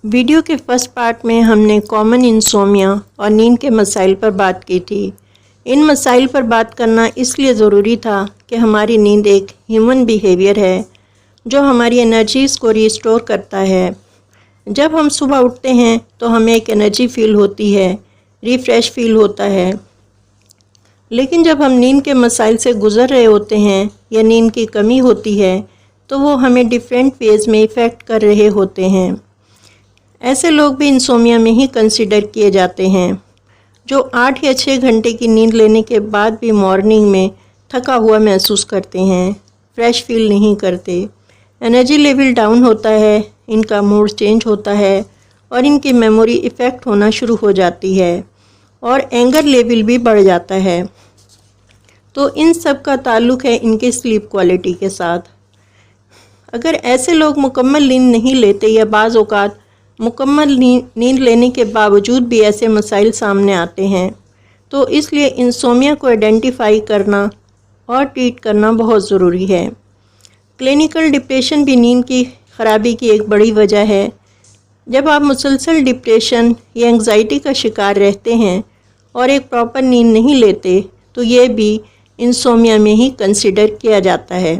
Video کے first part میں ہم نے کامن انسومیا اور نیند کے مسائل پر بات کی تھی۔ ان مسائل پر بات کرنا اس لیے ضروری تھا کہ ہماری نیند ایک ہیومن بیہیویئر ہے جو ہماری انرجیز کو ریسٹور کرتا ہے۔ جب ہم صبح اٹھتے ہیں تو ہمیں ایک انرجی فیل ہوتی ہے، ریفریش فیل ہوتا ہے، لیکن جب ہم نیند کے مسائل سے گزر رہے ہوتے ہیں یا نیند کی کمی ہوتی ہے تو وہ ہمیں ڈیفرنٹ ویز میں افیکٹ کر رہے ہوتے ہیں۔ ایسے لوگ بھی انسومیا میں ہی کنسیڈر کیے جاتے ہیں جو 8 یا 6 گھنٹے کی نیند لینے کے بعد بھی مارننگ میں تھکا ہوا محسوس کرتے ہیں، فریش فیل نہیں کرتے، انرجی لیول ڈاؤن ہوتا ہے، ان کا موڈ چینج ہوتا ہے اور ان کی میموری افیکٹ ہونا شروع ہو جاتی ہے اور اینگر لیول بھی بڑھ جاتا ہے۔ تو ان سب کا تعلق ہے ان کی سلیپ کوالٹی کے ساتھ۔ اگر ایسے لوگ مکمل نیند نہیں لیتے یا بعض اوقات مکمل نیند لینے کے باوجود بھی ایسے مسائل سامنے آتے ہیں تو اس لیے انسومیا کو آئیڈینٹیفائی کرنا اور ٹریٹ کرنا بہت ضروری ہے۔ کلینیکل ڈپریشن بھی نیند کی خرابی کی ایک بڑی وجہ ہے۔ جب آپ مسلسل ڈپریشن یا انگزائٹی کا شکار رہتے ہیں اور ایک پراپر نیند نہیں لیتے تو یہ بھی انسومیا میں ہی کنسیڈر کیا جاتا ہے۔